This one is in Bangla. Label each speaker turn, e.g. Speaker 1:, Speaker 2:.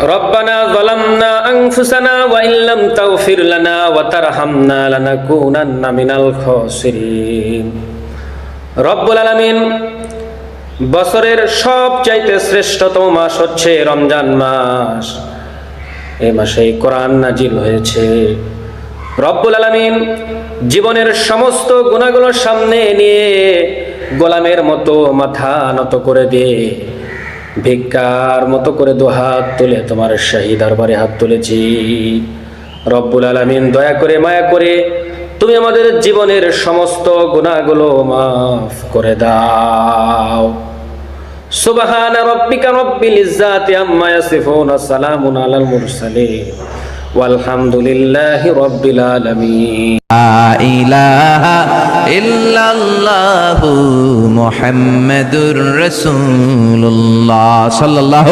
Speaker 1: রব্বানা যালামনা আনফুসানা ওয়া ইল্লাম তাগফির লানা ওয়া তারহামনা লানাকুনান্না মিনাল খাসিরিন। রব্বুল আলামিন, বছরের সবচাইতে শ্রেষ্ঠতম মাস হচ্ছে রমজান মাস। এই মাসে কোরআন নাজিল হয়েছে। রব্বুল আলামিন জীবনের সমস্ত গুনাহগুলোর সামনে নিয়ে গোলামের মতো মাথা নত করে দিয়ে ভিক্ষার মতো করে দুহাত তুলে তোমার শাহী দরবারে হাত তুলেছি। রব্বুল আলামিন, দয়া করে মায়া করে তুমি আমাদের জীবনের সমস্ত গুনাহগুলো মাফ করে দাও। সুবহান রাব্বিকা রাব্বিল ইজ্জাতি আম্মা ইয়াসিফুন, সালামুন আলাল মুরসালিন, ওয়ালহামদুলিল্লাহি রাব্বিল আলামিন।
Speaker 2: লা ইলাহা ইল্লাল্লাহু মুহাম্মাদুর রাসূলুল্লাহ সাল্লাল্লাহু